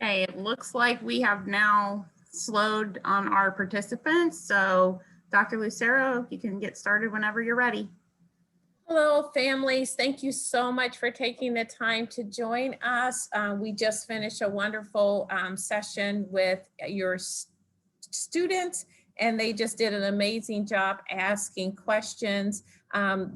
Okay, it looks like we have now slowed on our participants. So Dr. Lucero, you can get started whenever you're ready. Hello, families. Thank you so much for taking the time to join us. We just finished a wonderful session with your students, and they just did an amazing job asking questions.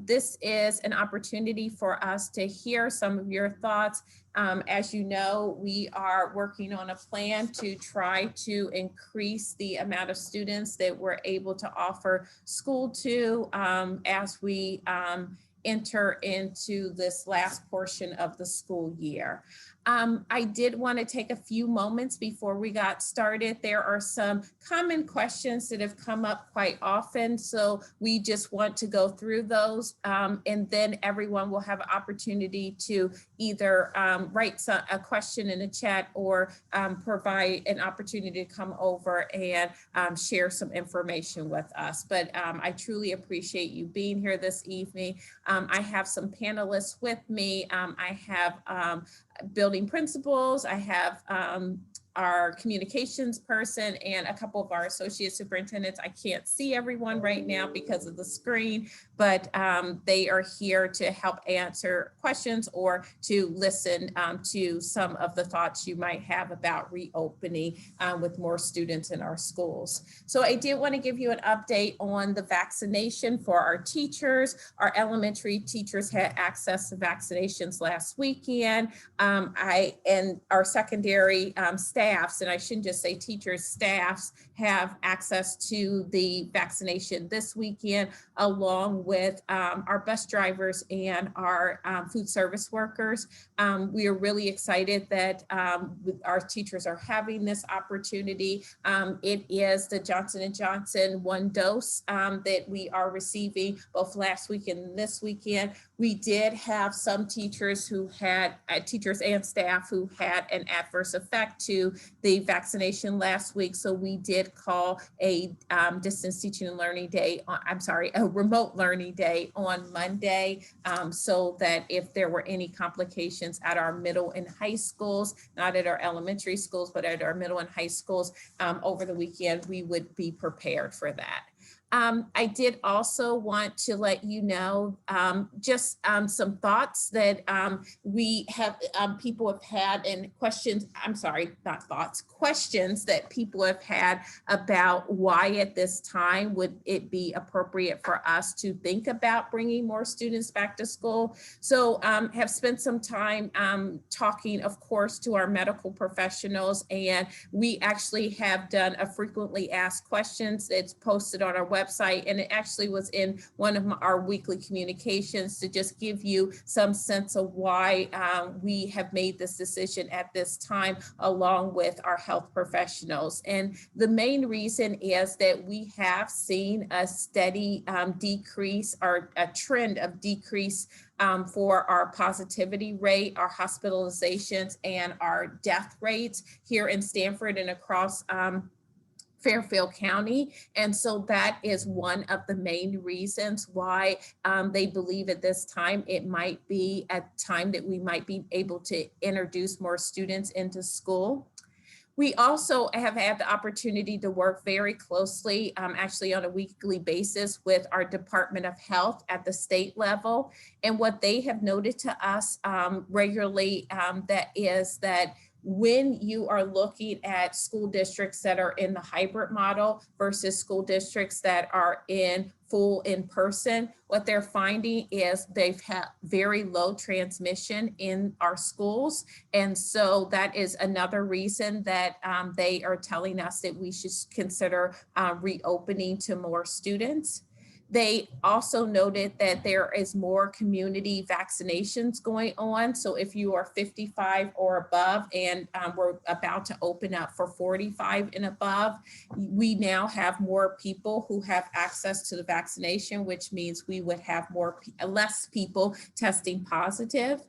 This is an opportunity for us to hear some of your thoughts. As you know, we are working on a plan to try to increase the amount of students that we're able to offer school to as we enter into this last portion of the school year. I did want to take a few moments before we got started. There are some common questions that have come up quite often, so we just want to go through those, and then everyone will have an opportunity to either write a question in the chat or provide an opportunity to come over and share some information with us. But I truly appreciate you being here this evening. I have some panelists with me. I have building principals, I have our communications person and a couple of our associate superintendents. I can't see everyone right now because of the screen, but they are here to help answer questions or to listen to some of the thoughts you might have about reopening with more students in our schools. So I did want to give you an update on the vaccination for our teachers. Our elementary teachers had access to vaccinations last weekend. And our secondary staffs, and I shouldn't just say teachers, staffs have access to the vaccination this weekend, along with our bus drivers and our food service workers. We are really excited that our teachers are having this opportunity. It is the Johnson & Johnson 1 dose that we are receiving both last week and this weekend. We did have some teachers who had, teachers and staff who had an adverse effect to the vaccination last week. So we did call a distance teaching and learning day, a remote learning day on Monday, so that if there were any complications at our middle and high schools, not at our elementary schools, but at our middle and high schools over the weekend, we would be prepared for that. I did also want to let you know just some thoughts that we have, people have had, and questions, questions that people have had about why at this time would it be appropriate for us to think about bringing more students back to school. So have spent some time talking, of course, to our medical professionals, and we actually have done a frequently asked questions that's posted on our website, and it actually was in one of our weekly communications to just give you some sense of why we have made this decision at this time, along with our health professionals. And the main reason is that we have seen a steady decrease, or a trend of decrease for our positivity rate, our hospitalizations, and our death rates here in Stanford and across Fairfield County. And so that is one of the main reasons why they believe at this time it might be a time that we might be able to introduce more students into school. We also have had the opportunity to work very closely, actually on a weekly basis, with our Department of Health at the state level. And what they have noted to us regularly that is that when you are looking at school districts that are in the hybrid model versus school districts that are in full in-person, what they're finding is they've had very low transmission in our schools. And so that is another reason that they are telling us that we should consider reopening to more students. They also noted that there is more community vaccinations going on. So if you are 55 or above, and we're about to open up for 45 and above, we now have more people who have access to the vaccination, which means we would have less people testing positive.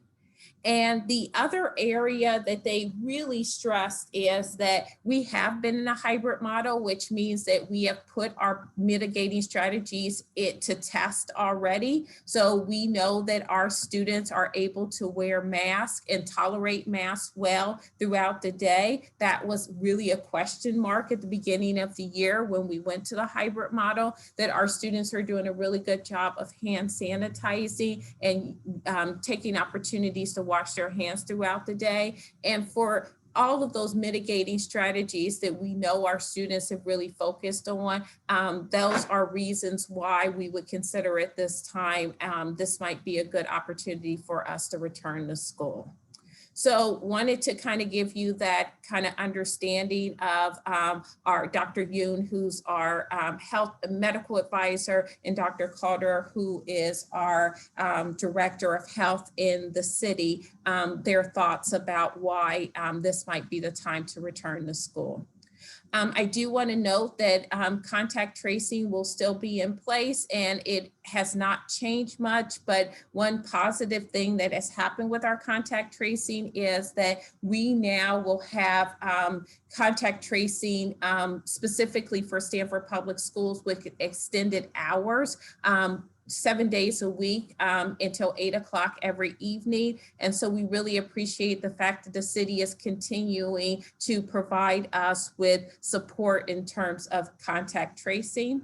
And the other area that they really stressed is that we have been in a hybrid model, which means that we have put our mitigating strategies to test already. So we know that our students are able to wear masks and tolerate masks well throughout the day. That was really a question mark at the beginning of the year when we went to the hybrid model, that our students are doing a really good job of hand sanitizing and taking opportunities to wash their hands throughout the day. And for all of those mitigating strategies that we know our students have really focused on, those are reasons why we would consider at this time, this might be a good opportunity for us to return to school. So wanted to kind of give you that kind of understanding of our Dr. Yoon, who's our health medical advisor, and Dr. Calder, who is our director of health in the city, their thoughts about why this might be the time to return to school. I do want to note that contact tracing will still be in place, and it has not changed much, but one positive thing that has happened with our contact tracing is that we now will have contact tracing specifically for Stanford Public Schools with extended hours. 7 days a week until 8 o'clock every evening. And so we really appreciate the fact that the city is continuing to provide us with support in terms of contact tracing.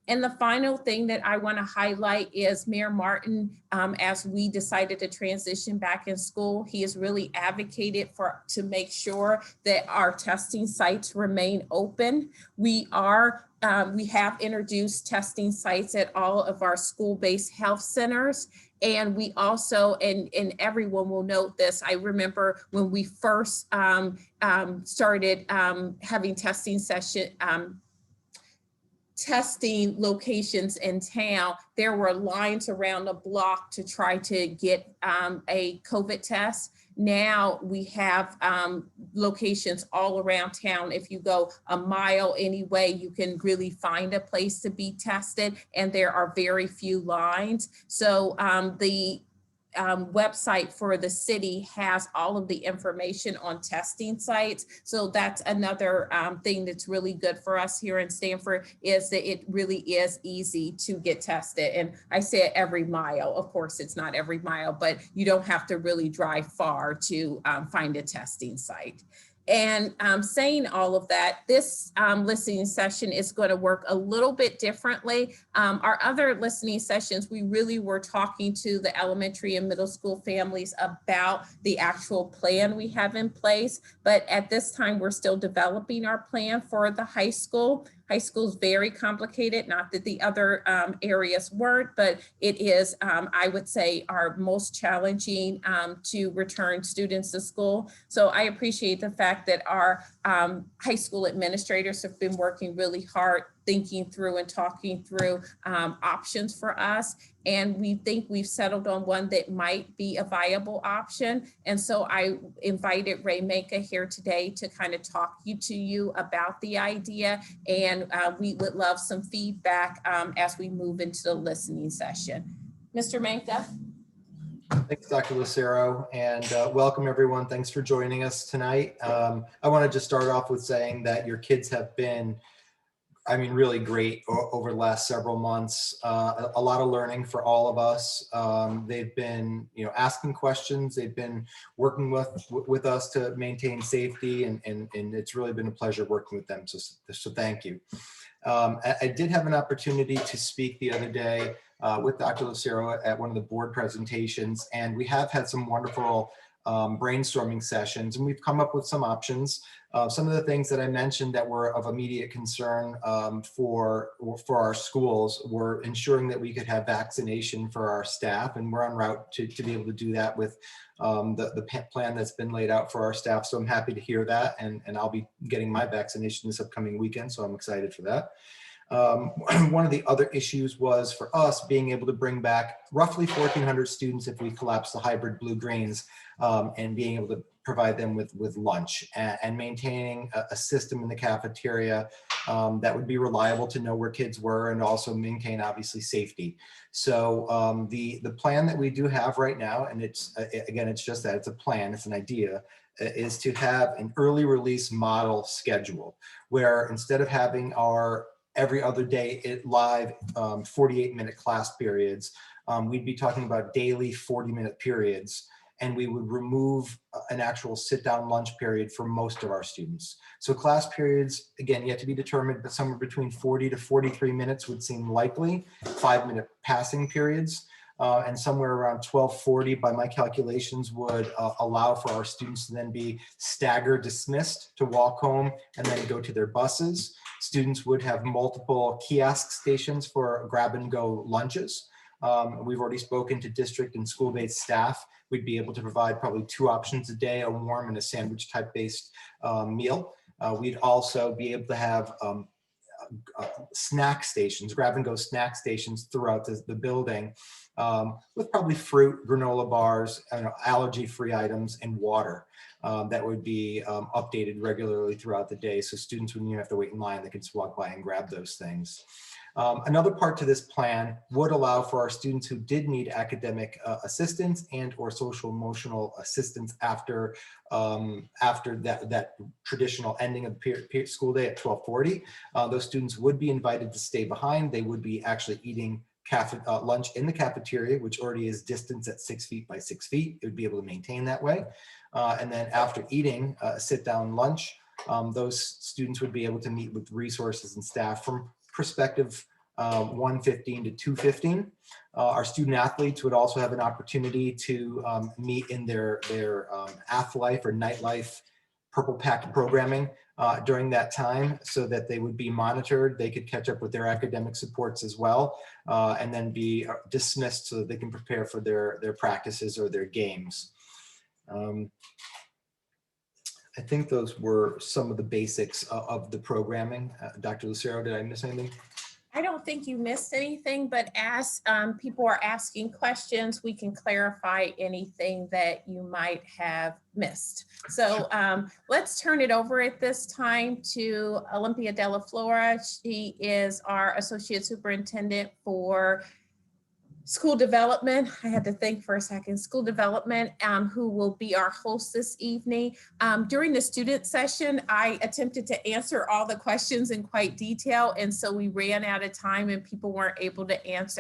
And the final thing that I want to highlight is Mayor Martin, as we decided to transition back in school, he has really advocated to make sure that our testing sites remain open. We have introduced testing sites at all of our school-based health centers. And we also, and everyone will note this, I remember when we first started having testing locations in town, there were lines around the block to try to get a COVID test. Now we have locations all around town. If you go a mile anyway, you can really find a place to be tested, and there are very few lines. So the website for the city has all of the information on testing sites. So that's another thing that's really good for us here in Stanford, is that it really is easy to get tested. And I say it every mile. Of course, it's not every mile, but you don't have to really drive far to find a testing site. And saying all of that, this listening session is going to work a little bit differently. Our other listening sessions, we really were talking to the elementary and middle school families about the actual plan we have in place. But at this time, we're still developing our plan for the high school. High school is very complicated, not that the other areas weren't, but it is, I would say, our most challenging to return students to school. So I appreciate the fact that our high school administrators have been working really hard, thinking through and talking through options for us. And we think we've settled on one that might be a viable option. And so I invited Ray Menka here today to kind of talk to you about the idea. And we would love some feedback as we move into the listening session. Mr. Menka. Thanks, Dr. Lucero, and welcome everyone. Thanks for joining us tonight. I want to just start off with saying that your kids have been, I mean, really great over the last several months. A lot of learning for all of us. They've been, asking questions. They've been working with us to maintain safety, and it's really been a pleasure working with them. So thank you. I did have an opportunity to speak the other day with Dr. Lucero at one of the board presentations, and we have had some wonderful brainstorming sessions, and we've come up with some options. Some of the things that I mentioned that were of immediate concern for our schools were ensuring that we could have vaccination for our staff, and we're en route to be able to do that with the plan that's been laid out for our staff. So I'm happy to hear that, and I'll be getting my vaccination this upcoming weekend, so I'm excited for that. One of the other issues was for us being able to bring back roughly 1,400 students if we collapse the hybrid blue-greens, and being able to provide them with lunch and maintaining a system in the cafeteria that would be reliable to know where kids were and also maintain obviously safety. So the plan that we do have right now, and it's again, it's just that, it's a plan, it's an idea, is to have an early release model schedule where instead of having our every other day live 48-minute class periods, we'd be talking about daily 40-minute periods, and we would remove an actual sit-down lunch period for most of our students. So class periods, again, yet to be determined, but somewhere between 40 to 43 minutes would seem likely, 5-minute passing periods, and somewhere around 12:40 by my calculations would allow for our students to then be staggered dismissed to walk home and then go to their buses. Students would have multiple kiosk stations for grab and go lunches. We've already spoken to district and school-based staff. We'd be able to provide probably 2 options a day, a warm and a sandwich type based meal. We'd also be able to have snack stations, grab and go snack stations throughout the building, with probably fruit, granola bars, allergy-free items, and water that would be updated regularly throughout the day. So students wouldn't even have to wait in line, they could just walk by and grab those things. Another part to this plan would allow for our students who did need academic assistance and or social emotional assistance after that traditional ending of the school day at 12:40. Those students would be invited to stay behind. They would be actually eating lunch in the cafeteria, which already is distanced at 6 feet by 6 feet. It would be able to maintain that way. And then after eating a sit-down lunch, those students would be able to meet with resources and staff from perspective 1:15 to 2:15. Our student athletes would also have an opportunity to meet in their Athlife or Nightlife Purple Pack programming during that time so that they would be monitored. They could catch up with their academic supports as well, and then be dismissed so that they can prepare for their practices or their games. I think those were some of the basics of the programming. Dr. Lucero, did I miss anything? I don't think you missed anything, but as people are asking questions, we can clarify anything that you might have missed. So let's turn it over at this time to Olympia Della Flora. She is our Associate Superintendent for School Development. I had to think for a second. School Development, who will be our host this evening. During the student session, I attempted to answer all the questions in quite detail, and so we ran out of time and people weren't able to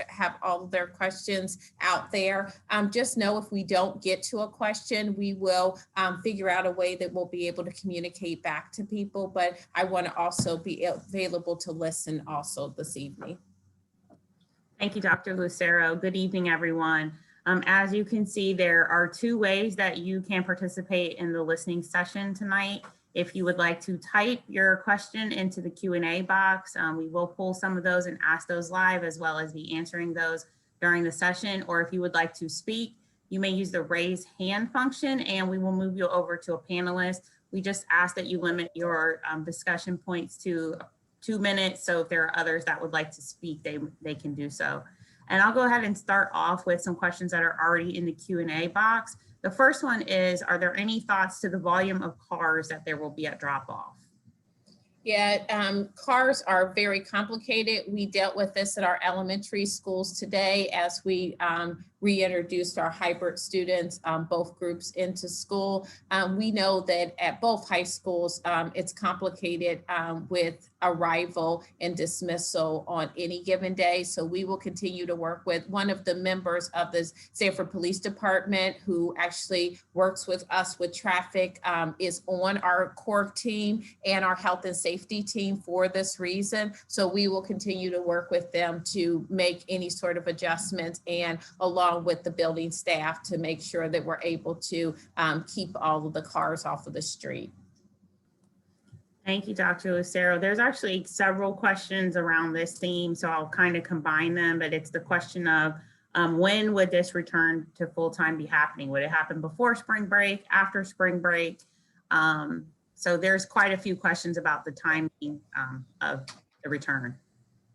have all of their questions out there. Just know if we don't get to a question, we will figure out a way that we'll be able to communicate back to people, but I want to also be available to listen also this evening. Thank you, Dr. Lucero. Good evening, everyone. As you can see, there are 2 ways that you can participate in the listening session tonight. If you would like to type your question into the Q&A box, we will pull some of those and ask those live, as well as be answering those during the session. Or if you would like to speak, you may use the raise hand function and we will move you over to a panelist. We just ask that you limit your discussion points to 2 minutes. So if there are others that would like to speak, they can do so. And I'll go ahead and start off with some questions that are already in the Q&A box. The first one is, are there any thoughts to the volume of cars that there will be at drop-off? Yeah, cars are very complicated. We dealt with this at our elementary schools today as we reintroduced our hybrid students, both groups into school. We know that at both high schools, it's complicated with arrival and dismissal on any given day. So we will continue to work with one of the members of the Sanford Police Department who actually works with us with traffic, is on our core team and our health and safety team for this reason. So we will continue to work with them to make any sort of adjustments, and along with the building staff to make sure that we're able to keep all of the cars off of the street. Thank you, Dr. Lucero. There's actually several questions around this theme, so I'll kind of combine them, but it's the question of when would this return to full-time be happening? Would it happen before spring break, after spring break? So there's quite a few questions about the timing of the return.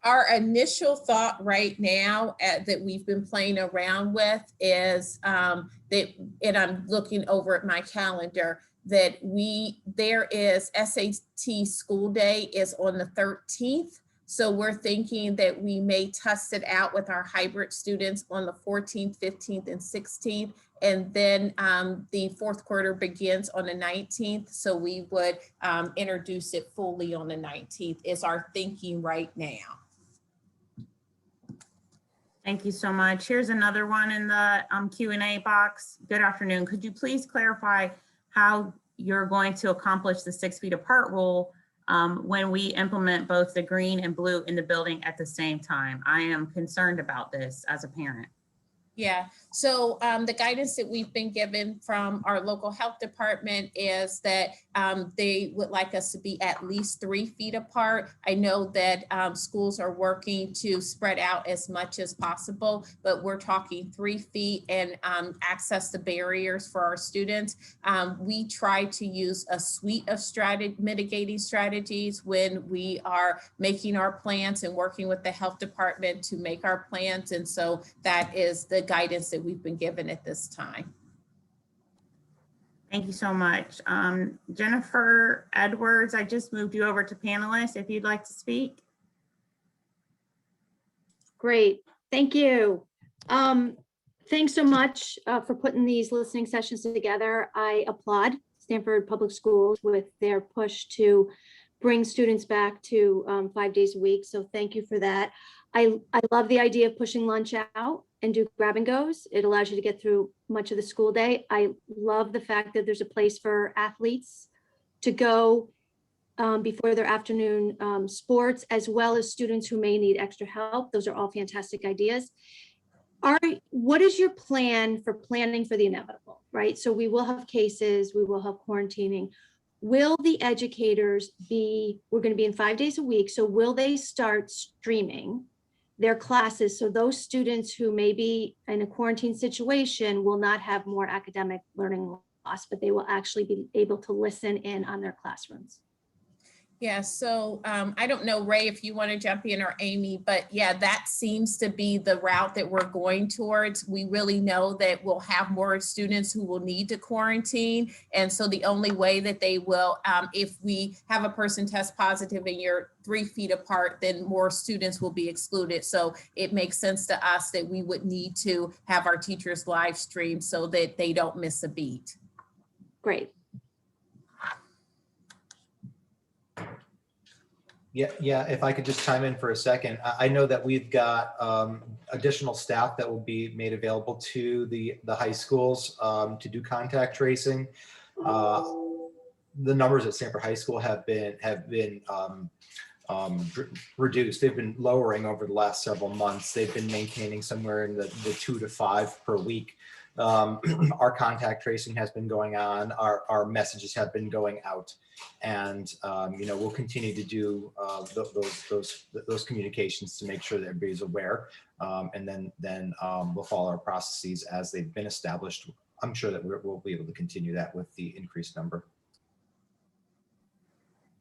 Our initial thought right now that we've been playing around with is that, and I'm looking over at my calendar, that there is SAT school day is on the 13th. So we're thinking that we may test it out with our hybrid students on the 14th, 15th, and 16th. And then the fourth quarter begins on the 19th. So we would introduce it fully on the 19th is our thinking right now. Thank you so much. Here's another one in the Q&A box. Good afternoon. Could you please clarify how you're going to accomplish the 6 feet apart rule when we implement both the green and blue in the building at the same time? I am concerned about this as a parent. Yeah, so the guidance that we've been given from our local health department is that they would like us to be at least 3 feet apart. I know that schools are working to spread out as much as possible, but we're talking 3 feet and access the barriers for our students. We try to use a suite of mitigating strategies when we are making our plans and working with the health department to make our plans. And so that is the guidance that we've been given at this time. Thank you so much. Jennifer Edwards, I just moved you over to panelists if you'd like to speak. Great, thank you. Thanks so much for putting these listening sessions together. I applaud Stanford Public Schools with their push to bring students back to 5 days a week. So thank you for that. I love the idea of pushing lunch out and do grab and goes. It allows you to get through much of the school day. I love the fact that there's a place for athletes to go before their afternoon sports, as well as students who may need extra help. Those are all fantastic ideas. What is your plan for planning for the inevitable, right? So we will have cases, we will have quarantining. Will the educators we're going to be in 5 days a week, so will they start streaming their classes so those students who may be in a quarantine situation will not have more academic learning loss, but they will actually be able to listen in on their classrooms? Yeah, so I don't know, Ray, if you want to jump in, or Amy, but yeah, that seems to be the route that we're going towards. We really know that we'll have more students who will need to quarantine. And so the only way that they will, if we have a person test positive and you're 3 feet apart, then more students will be excluded. So it makes sense to us that we would need to have our teachers live stream so that they don't miss a beat. Great. Yeah, if I could just chime in for a second. I know that we've got additional staff that will be made available to the high schools to do contact tracing. The numbers at Stanford High School have been reduced. They've been lowering over the last several months. They've been maintaining somewhere in the 2 to 5 per week. Our contact tracing has been going on. Our messages have been going out, and we'll continue to do those communications to make sure that everybody's aware, and then we'll follow our processes as they've been established. I'm sure that we'll be able to continue that with the increased number.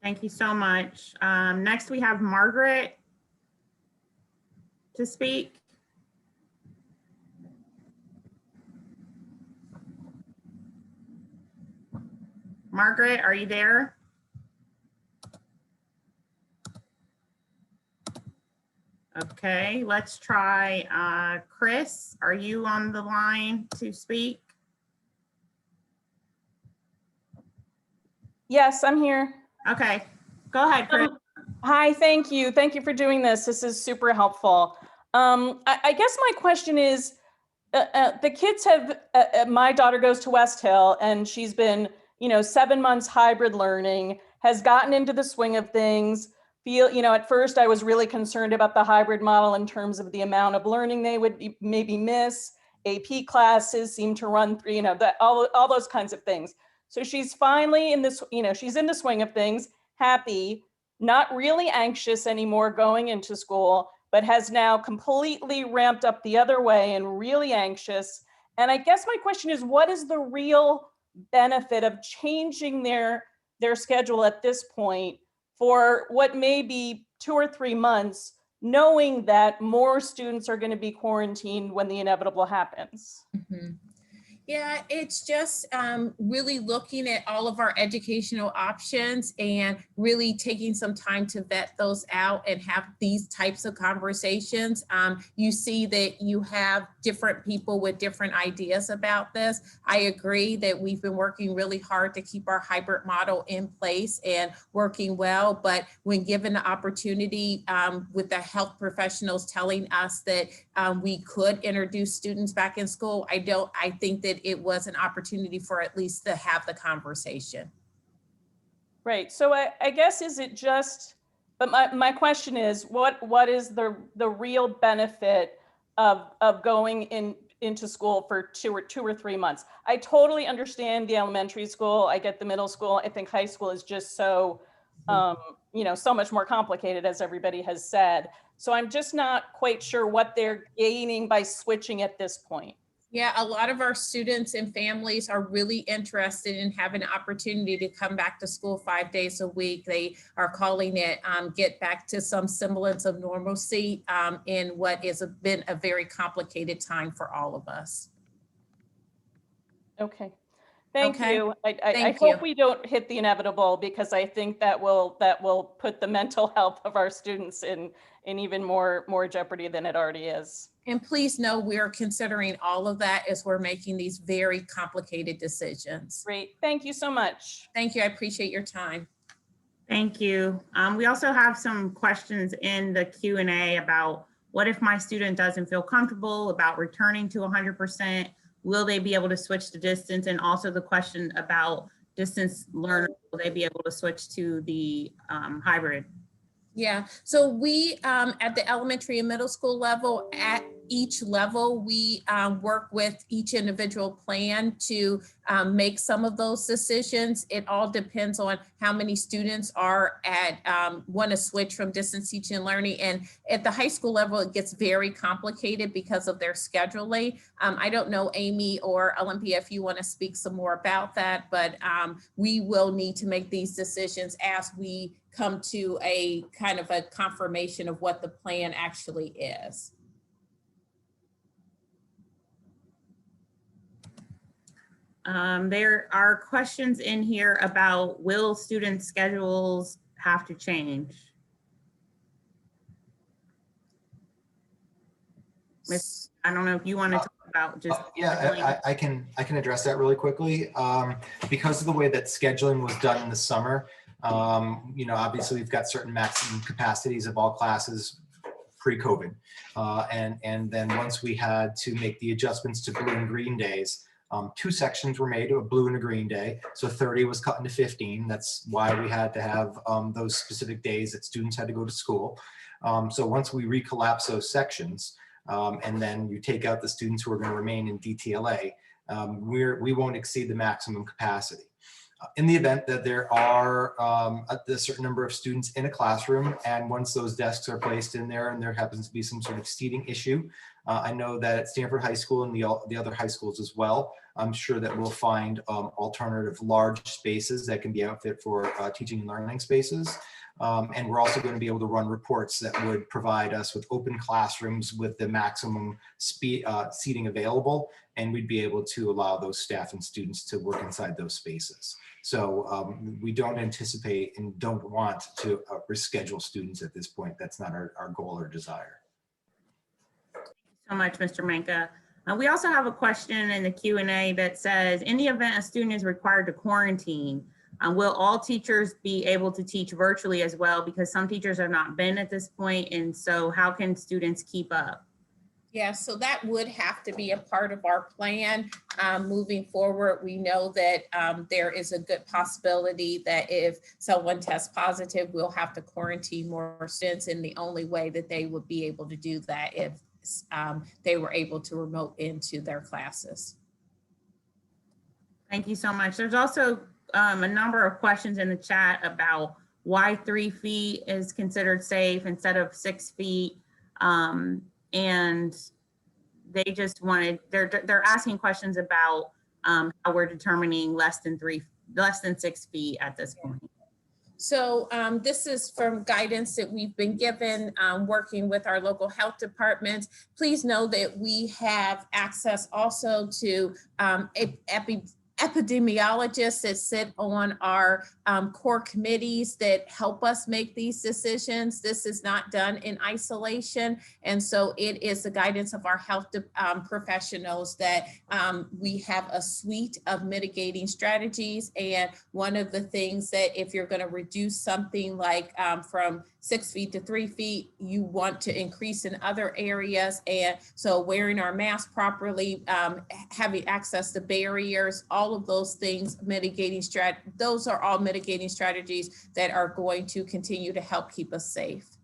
Thank you so much. Next, we have Margaret to speak. Margaret, are you there? Okay, let's try Chris. Are you on the line to speak? Yes, I'm here. Okay, go ahead, Chris. Hi, thank you. Thank you for doing this. This is super helpful. I guess my question is, the kids have, my daughter goes to West Hill and she's been, 7 months hybrid learning, has gotten into the swing of things. At first I was really concerned about the hybrid model in terms of the amount of learning they would maybe miss. AP classes seem to run through, all those kinds of things. So she's finally in this, she's in the swing of things, happy, not really anxious anymore going into school, but has now completely ramped up the other way and really anxious. And I guess my question is, what is the real benefit of changing their schedule at this point for what may be 2 or 3 months knowing that more students are going to be quarantined when the inevitable happens? Mhm. Yeah, it's just really looking at all of our educational options and really taking some time to vet those out and have these types of conversations. You see that you have different people with different ideas about this. I agree that we've been working really hard to keep our hybrid model in place and working well, but when given the opportunity with the health professionals telling us that we could introduce students back in school, I think that it was an opportunity for at least to have the conversation. Right. So I guess, is it just, but my question is, what is the real benefit of going into school for two or 3 months? I totally understand the elementary school. I get the middle school. I think high school is just so, so much more complicated, as everybody has said. So I'm just not quite sure what they're gaining by switching at this point. Yeah, a lot of our students and families are really interested in having an opportunity to come back to school 5 days a week. They are calling it get back to some semblance of normalcy in what has been a very complicated time for all of us. Okay. Thank Okay. you. I Thank hope you. we don't hit the inevitable, because I think that will put the mental health of our students in even more jeopardy than it already is. And please know we are considering all of that as we're making these very complicated decisions. Great. Thank you so much. Thank you. I appreciate your time. Thank you. We also have some questions in the Q&A about, what if my student doesn't feel comfortable about returning to 100%? Will they be able to switch to distance? And also the question about distance learners, will they be able to switch to the hybrid? Yeah, so we at the elementary and middle school level, at each level, we work with each individual plan to make some of those decisions. It all depends on how many students are want to switch from distance teaching and learning. And at the high school level, it gets very complicated because of their scheduling. I don't know, Amy or Olympia, if you want to speak some more about that, but we will need to make these decisions as we come to a kind of a confirmation of what the plan actually is. There are questions in here about, will student schedules have to change? Miss, I don't know if you want to talk about just. Yeah, I can address that really quickly. Because of the way that scheduling was done in the summer, obviously we've got certain maximum capacities of all classes pre-COVID. And then once we had to make the adjustments to blue and green days, 2 sections were made, a blue and a green day. So 30 was cut into 15. That's why we had to have those specific days that students had to go to school. So once we recollapse those sections, and then you take out the students who are going to remain in DTLA, we won't exceed the maximum capacity. In the event that there are a certain number of students in a classroom, and once those desks are placed in there and there happens to be some sort of seating issue, I know that at Stanford High School and the other high schools as well, I'm sure that we'll find alternative large spaces that can be outfit for teaching and learning spaces. And we're also going to be able to run reports that would provide us with open classrooms with the maximum seating available, and we'd be able to allow those staff and students to work inside those spaces. So we don't anticipate and don't want to reschedule students at this point. That's not our goal or desire. So much, Mr. Menka. We also have a question in the Q&A that says, in the event a student is required to quarantine, will all teachers be able to teach virtually as well? Because some teachers have not been at this point, and so how can students keep up? Yeah, so that would have to be a part of our plan moving forward. We know that there is a good possibility that if someone tests positive, we'll have to quarantine more students, and the only way that they would be able to do that if they were able to remote into their classes. Thank you so much. There's also a number of questions in the chat about why 3 feet is considered safe instead of 6 feet. And they just wanted, they're asking questions about how we're determining less than 6 feet at this point. So this is from guidance that we've been given, working with our local health departments. Please know that we have access also to epidemiologists that sit on our core committees that help us make these decisions. This is not done in isolation. And so it is the guidance of our health professionals that we have a suite of mitigating strategies. And one of the things that if you're going to reduce something like from 6 feet to 3 feet, you want to increase in other areas. And so wearing our mask properly, having access to barriers, all of those things, those are all mitigating strategies that are going to continue to help keep us safe.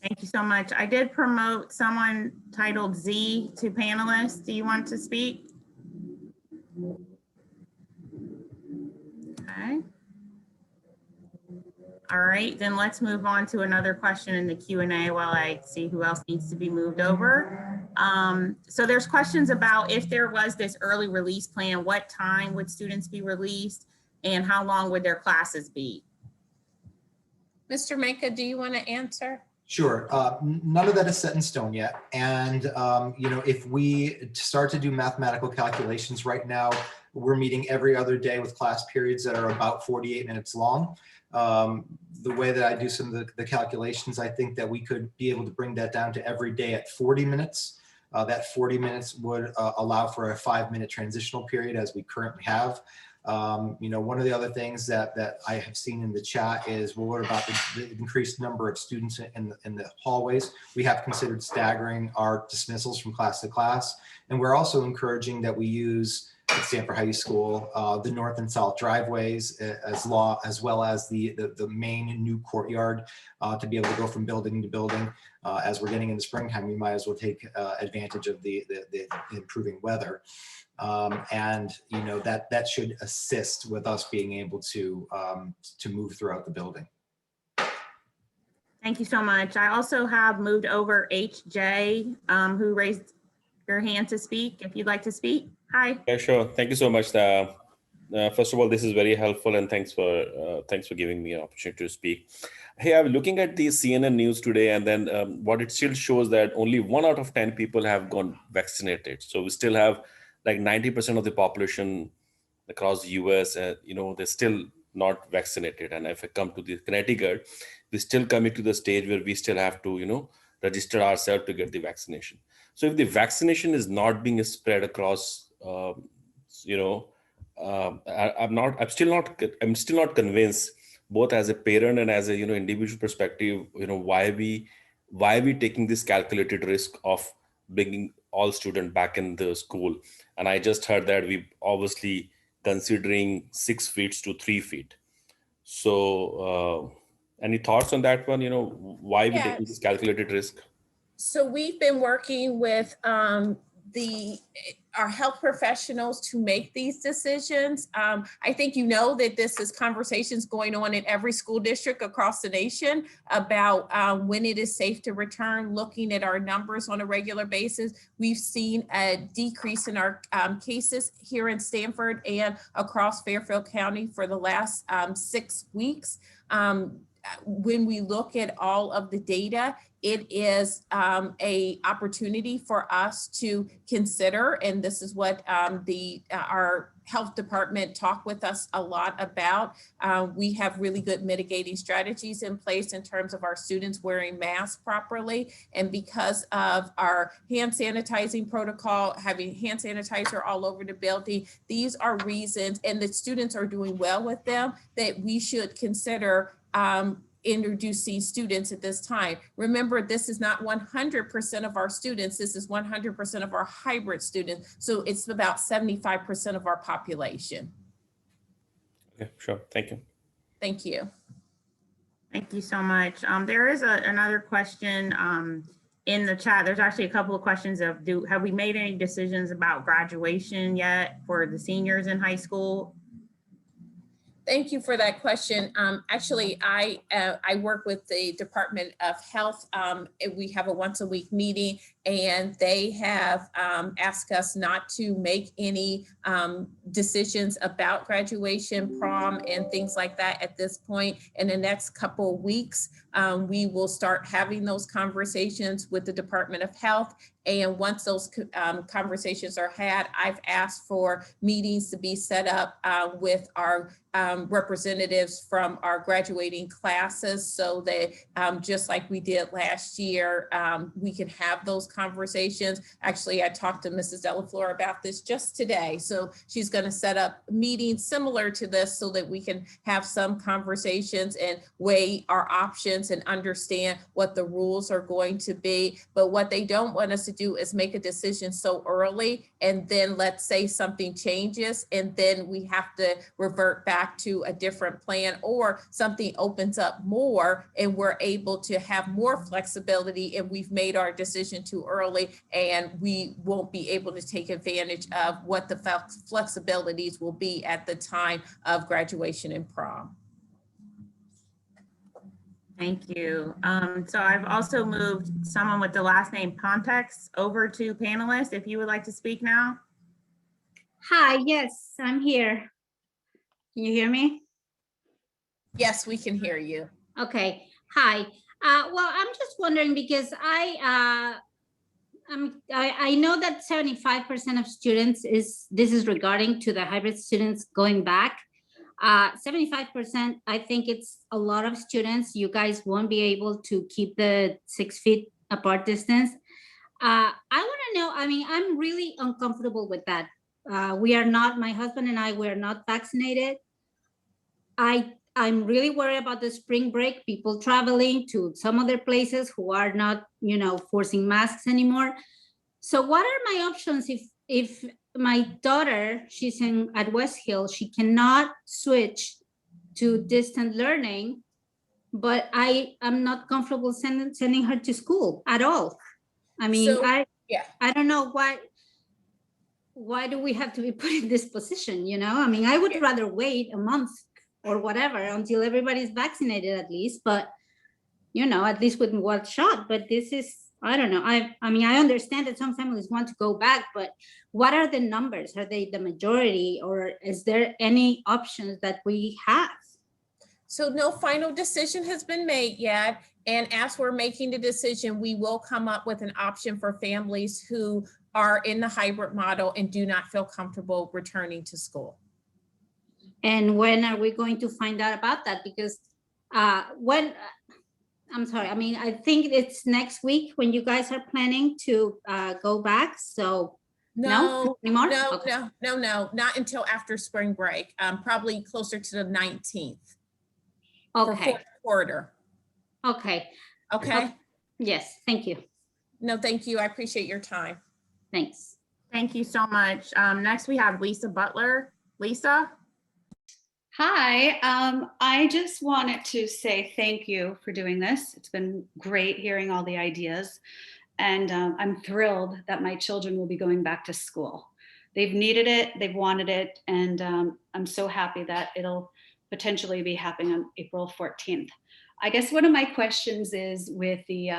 Thank you so much. I did promote someone titled Z to panelists. Do you want to speak? Okay. All right, then let's move on to another question in the Q&A while I see who else needs to be moved over. So there's questions about if there was this early release plan, what time would students be released and how long would their classes be? Mr. Manka, do you want to answer? Sure. None of that is set in stone yet. And, if we start to do mathematical calculations right now, we're meeting every other day with class periods that are about 48 minutes long. The way that I do some of the calculations, I think that we could be able to bring that down to every day at 40 minutes. That 40 minutes would allow for a 5-minute transitional period as we currently have. One of the other things that I have seen in the chat is, well, what about the increased number of students in the hallways? We have considered staggering our dismissals from class to class. And we're also encouraging that we use at Stanford High School, the north and south driveways as well as the main new courtyard to be able to go from building to building. As we're getting into springtime, we might as well take advantage of the improving weather. That should assist with us being able to move throughout the building. Thank you so much. I also have moved over HJ, who raised your hand to speak. If you'd like to speak. Hi. Yeah, sure. Thank you so much. First of all, this is very helpful, and thanks for giving me an opportunity to speak. Hey, I'm looking at the CNN news today, and then what it still shows that only 1 out of 10 people have gone vaccinated. So we still have like 90% of the population across the US, they're still not vaccinated. And if I come to the Connecticut, we're still coming to the stage where we still have to, register ourselves to get the vaccination. So if the vaccination is not being spread across, I'm still not convinced, both as a parent and as a individual perspective, why we taking this calculated risk of bringing all students back in the school. And I just heard that we obviously considering 6 feet to 3 feet. So any thoughts on that one? Why we taking this calculated risk? So we've been working with our health professionals to make these decisions. I think that this is conversations going on in every school district across the nation about when it is safe to return, looking at our numbers on a regular basis. We've seen a decrease in our cases here in Stanford and across Fairfield County for the last 6 weeks. When we look at all of the data, it is a opportunity for us to consider, and this is what our health department talked with us a lot about. We have really good mitigating strategies in place in terms of our students wearing masks properly, and because of our hand sanitizing protocol, having hand sanitizer all over the building, these are reasons, and the students are doing well with them, that we should consider introducing students at this time. Remember, this is not 100% of our students. This is 100% of our hybrid students. So it's about 75% of our population. Okay, sure. Thank you. Thank you. Thank you so much. There is another question in the chat. There's actually a couple of questions of have we made any decisions about graduation yet for the seniors in high school? Thank you for that question. Actually, I work with the Department of Health. And we have a once a week meeting, and they have asked us not to make any decisions about graduation, prom, and things like that at this point. In the next couple of weeks, we will start having those conversations with the Department of Health. And once those conversations are had, I've asked for meetings to be set up with our representatives from our graduating classes, so that just like we did last year, we can have those conversations. Actually, I talked to Mrs. Delafleur about this just today. So she's going to set up meetings similar to this so that we can have some conversations and weigh our options and understand what the rules are going to be. But what they don't want us to do is make a decision so early, and then let's say something changes, and then we have to revert back to a different plan, or something opens up more and we're able to have more flexibility, and we've made our decision too early, and we won't be able to take advantage of what the flexibilities will be at the time of graduation and prom. Thank you. So I've also moved someone with the last name Pontex over to panelists. If you would like to speak now. Hi, yes, I'm here. Can you hear me? Yes, we can hear you. Okay, hi. Well, I'm just wondering because I know that 75% of students this is regarding to the hybrid students going back. 75%, I think it's a lot of students. You guys won't be able to keep the 6 feet apart distance. I want to know, I mean, I'm really uncomfortable with that. My husband and I, we're not vaccinated. I'm really worried about the spring break, people traveling to some other places who are not, forcing masks anymore. So what are my options if my daughter, she's at West Hill, she cannot switch to distant learning, but I'm not comfortable sending her to school at all. I mean, So, yeah. I don't know why do we have to be put in this position, I mean, I would rather wait a month or whatever until everybody's vaccinated at least, but at least with one shot. But this is, I don't know. I mean, I understand that some families want to go back, but what are the numbers? Are they the majority, or is there any options that we have? So no final decision has been made yet. And as we're making the decision, we will come up with an option for families who are in the hybrid model and do not feel comfortable returning to school. And when are we going to find out about that? Because I'm sorry, I mean, I think it's next week when you guys are planning to go back. So no anymore? Okay. No, not until after spring break. Probably closer to the 19th. Okay. For fourth quarter. Okay. Okay. Yes, thank you. No, thank you. I appreciate your time. Thanks. Thank you so much. Next we have Lisa Butler. Lisa? Hi, I just wanted to say thank you for doing this. It's been great hearing all the ideas, and I'm thrilled that my children will be going back to school. They've needed it, they've wanted it, and I'm so happy that it'll potentially be happening on April 14th. I guess one of my questions is with the,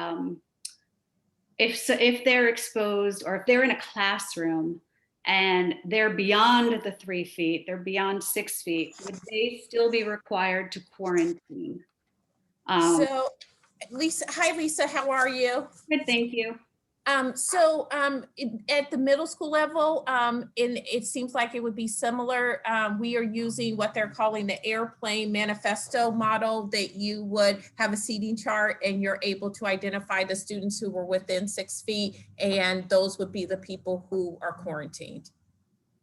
if they're exposed, or if they're in a classroom and they're beyond the 3 feet, they're beyond 6 feet, would they still be required to quarantine? So Lisa, hi Lisa, how are you? Good, thank you. At the middle school level, it seems like it would be similar. We are using what they're calling the airplane manifesto model, that you would have a seating chart and you're able to identify the students who were within 6 feet, and those would be the people who are quarantined.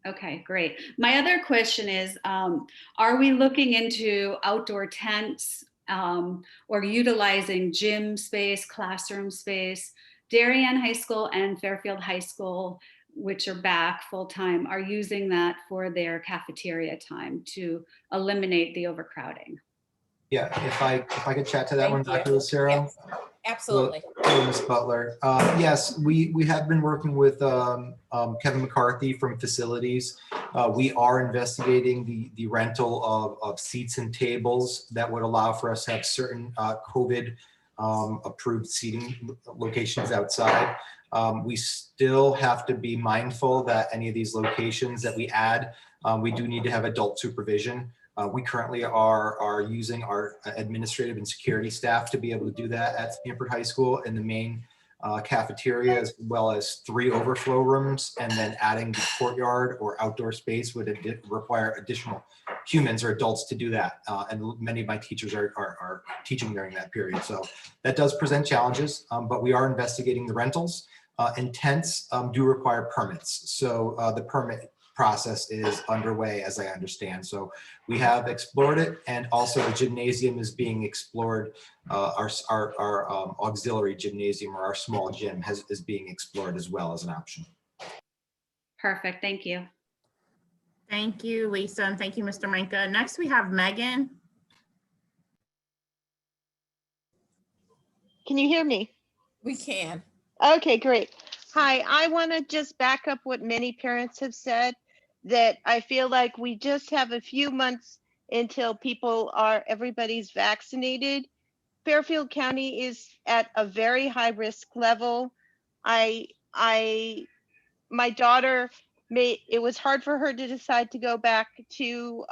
Okay, great. My other question is, are we looking into outdoor tents or utilizing gym space, classroom space? Darien High School and Fairfield High School, which are back full-time, are using that for their cafeteria time to eliminate the overcrowding. Yeah, if I could chat to that Thank one, you. Dr. Lucero. Yes, Absolutely. Hello, Ms. Butler. Yes, we have been working with Kevin McCarthy from Facilities. We are investigating the rental of seats and tables that would allow for us to have certain COVID approved seating locations outside. We still have to be mindful that any of these locations that we add, we do need to have adult supervision. We currently are using our administrative and security staff to be able to do that at Stanford High School in the main cafeteria, as well as 3 overflow rooms, and then adding the courtyard or outdoor space would require additional humans or adults to do that. And many of my teachers are teaching during that period. So that does present challenges, but we are investigating the rentals. And tents do require permits. So the permit process is underway, as I understand. So we have explored it, and also the gymnasium is being explored. Our auxiliary gymnasium, or our small gym, is being explored as well as an option. Perfect. Thank you. Thank you, Lisa, and thank you, Mr. Manka. Next, we have Megan. Can you hear me? We can. Okay, great. Hi, I want to just back up what many parents have said, that I feel like we just have a few months until everybody's vaccinated. Fairfield County is at a very high risk level. My daughter it was hard for her to decide to go back to,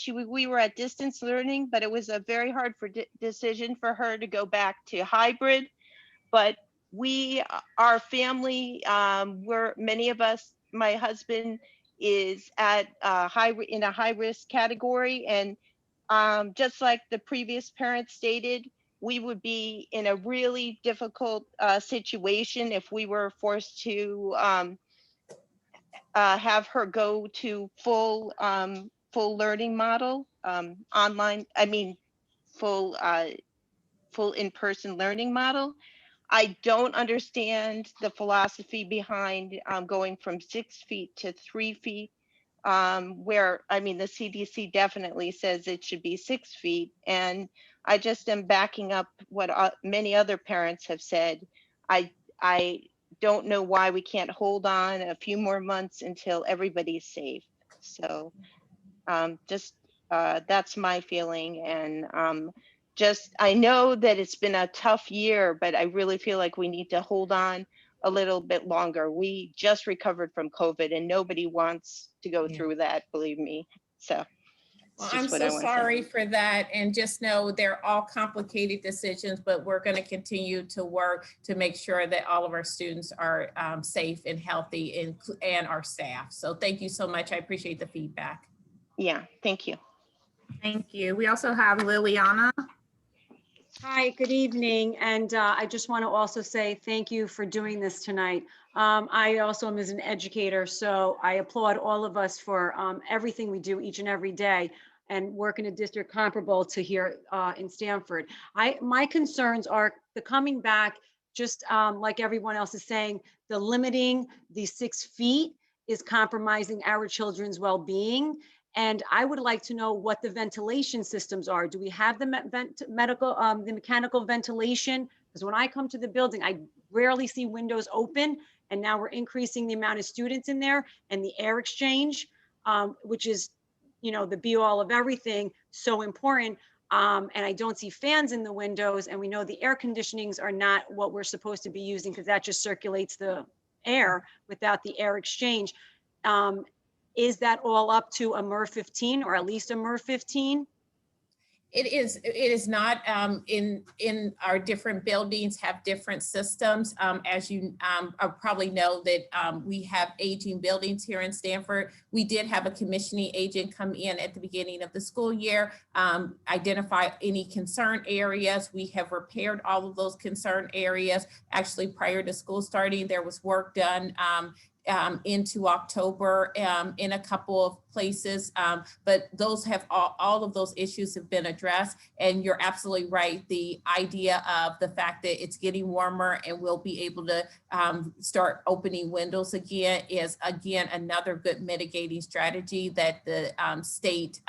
we were at distance learning, but it was a very hard decision for her to go back to hybrid. But our family, many of us, my husband is in a high risk category. And just like the previous parent stated, we would be in a really difficult situation if we were forced to have her go to full learning model, online, full in-person learning model. I don't understand the philosophy behind going from 6 feet to 3 feet, where, the CDC definitely says it should be 6 feet. And I just am backing up what many other parents have said. I don't know why we can't hold on a few more months until everybody's safe. So that's my feeling. And I know that it's been a tough year, but I really feel like we need to hold on a little bit longer. We just recovered from COVID, and nobody wants to go through that, believe me. So Well, I'm so sorry for that. And just know they're all complicated decisions, but we're going to continue to work to make sure that all of our students are safe and healthy, and our staff. So thank you so much. I appreciate the feedback. Yeah, thank you. Thank you. We also have Liliana. Hi, good evening. And I just want to also say thank you for doing this tonight. I also am as an educator, so I applaud all of us for everything we do each and every day, and work in a district comparable to here in Stanford. My concerns are the coming back, just like everyone else is saying, the limiting the 6 feet is compromising our children's well-being. And I would like to know what the ventilation systems are. Do we have the mechanical ventilation? Because when I come to the building, I rarely see windows open, and now we're increasing the amount of students in there, and the air exchange, which is, the be all of everything, so important. And I don't see fans in the windows, and we know the air conditionings are not what we're supposed to be using, because that just circulates the air without the air exchange. Is that all up to a MER 15, or at least a MER 15? It is not. In our different buildings have different systems. As you probably know, that we have aging buildings here in Stanford. We did have a commissioning agent come in at the beginning of the school year, identify any concern areas. We have repaired all of those concern areas. Actually, prior to school starting, there was work done into October in a couple of places, but those have all of those issues have been addressed. And you're absolutely right. The idea of the fact that it's getting warmer and we'll be able to start opening windows again is another good mitigating strategy that the state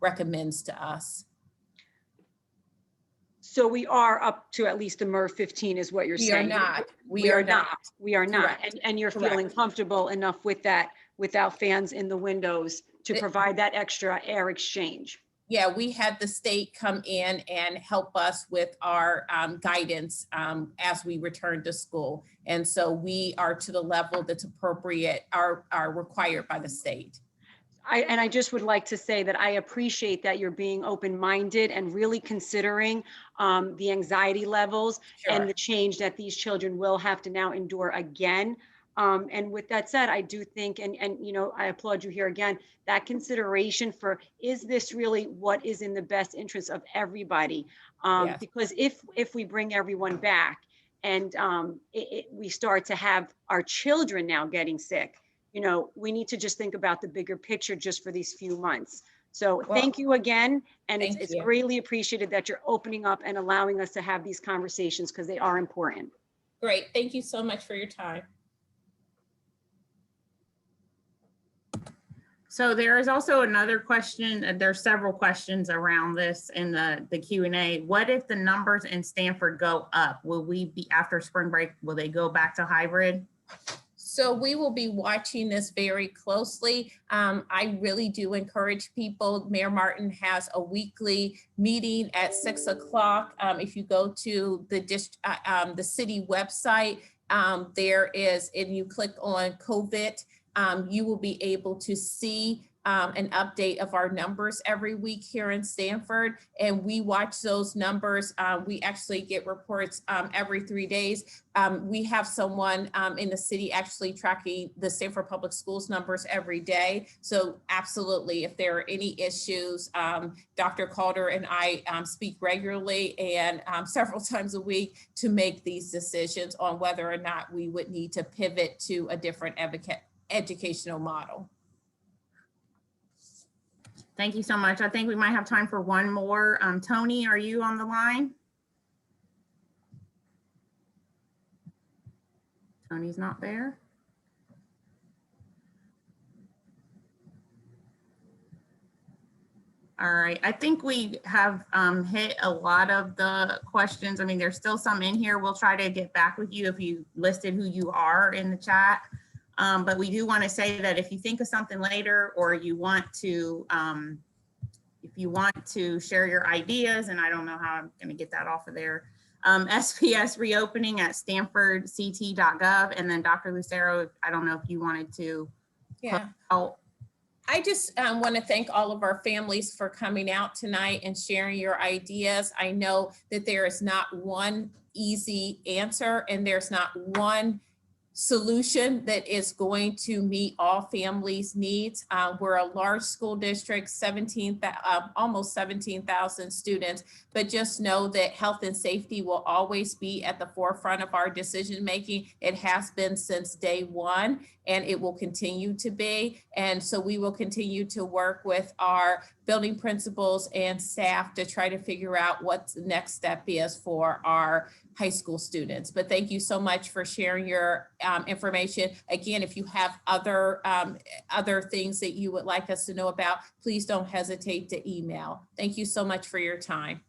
recommends to us. So we are up to at least a MERV 15 is what you're We are saying. not. We are not. We are not. Correct. And you're Correct. feeling comfortable enough with that without fans in the windows to It- provide that extra air exchange. Yeah, we had the state come in and help us with our guidance as we return to school. And so we are to the level that's appropriate, are required by the state. I just would like to say that I appreciate that you're being open-minded and really considering the anxiety levels Sure. and the change that these children will have to now endure again. And with that said, I do think, and you know, I applaud you here again, that consideration for, is this really what is in the best interest of everybody? Yes. Because if we bring everyone back and we start to have our children now getting sick, you know, we need to just think about the bigger picture just for these few months. So Well, thank you again. And thank it's you. greatly appreciated that you're opening up and allowing us to have these conversations because they are important. Great. Thank you so much for your time. So there is also another question, and there's several questions around this in the Q&A. What if the numbers in Stanford go up? Will we be, after spring break, will they go back to hybrid? So we will be watching this very closely. I really do encourage people. Mayor Martin has a weekly meeting at 6 o'clock. If you go to the city website, there is, and you click on COVID, you will be able to see an update of our numbers every week here in Stanford, and we watch those numbers. We actually get reports every 3 days. We have someone in the city actually tracking the Stanford Public Schools numbers every day. So absolutely, if there are any issues, Dr. Calder and I speak regularly and several times a week to make these decisions on whether or not we would need to pivot to a different educational model. Thank you so much. I think we might have time for one more. Tony, are you on the line? Tony's not there. All right, I think we have hit a lot of the questions. I mean, there's still some in here. We'll try to get back with you if you listed who you are in the chat. But we do want to say that if you think of something later, or you want to, if you want to share your ideas, and I don't know how I'm going to get that off of there, SPS reopening at stanfordct.gov. And then Dr. Lucero, I don't know if you wanted to. Yeah. Oh, I just want to thank all of our families for coming out tonight and sharing your ideas. I know that there is not one easy answer, and there's not one solution that is going to meet all families' needs. We're a large school district, almost 17,000 students, but just know that health and safety will always be at the forefront of our decision making. It has been since day one, and it will continue to be. And so we will continue to work with our building principals and staff to try to figure out what the next step is for our high school students. But thank you so much for sharing your information. Again, if you have other things that you would like us to know about, please don't hesitate to email. Thank you so much for your time.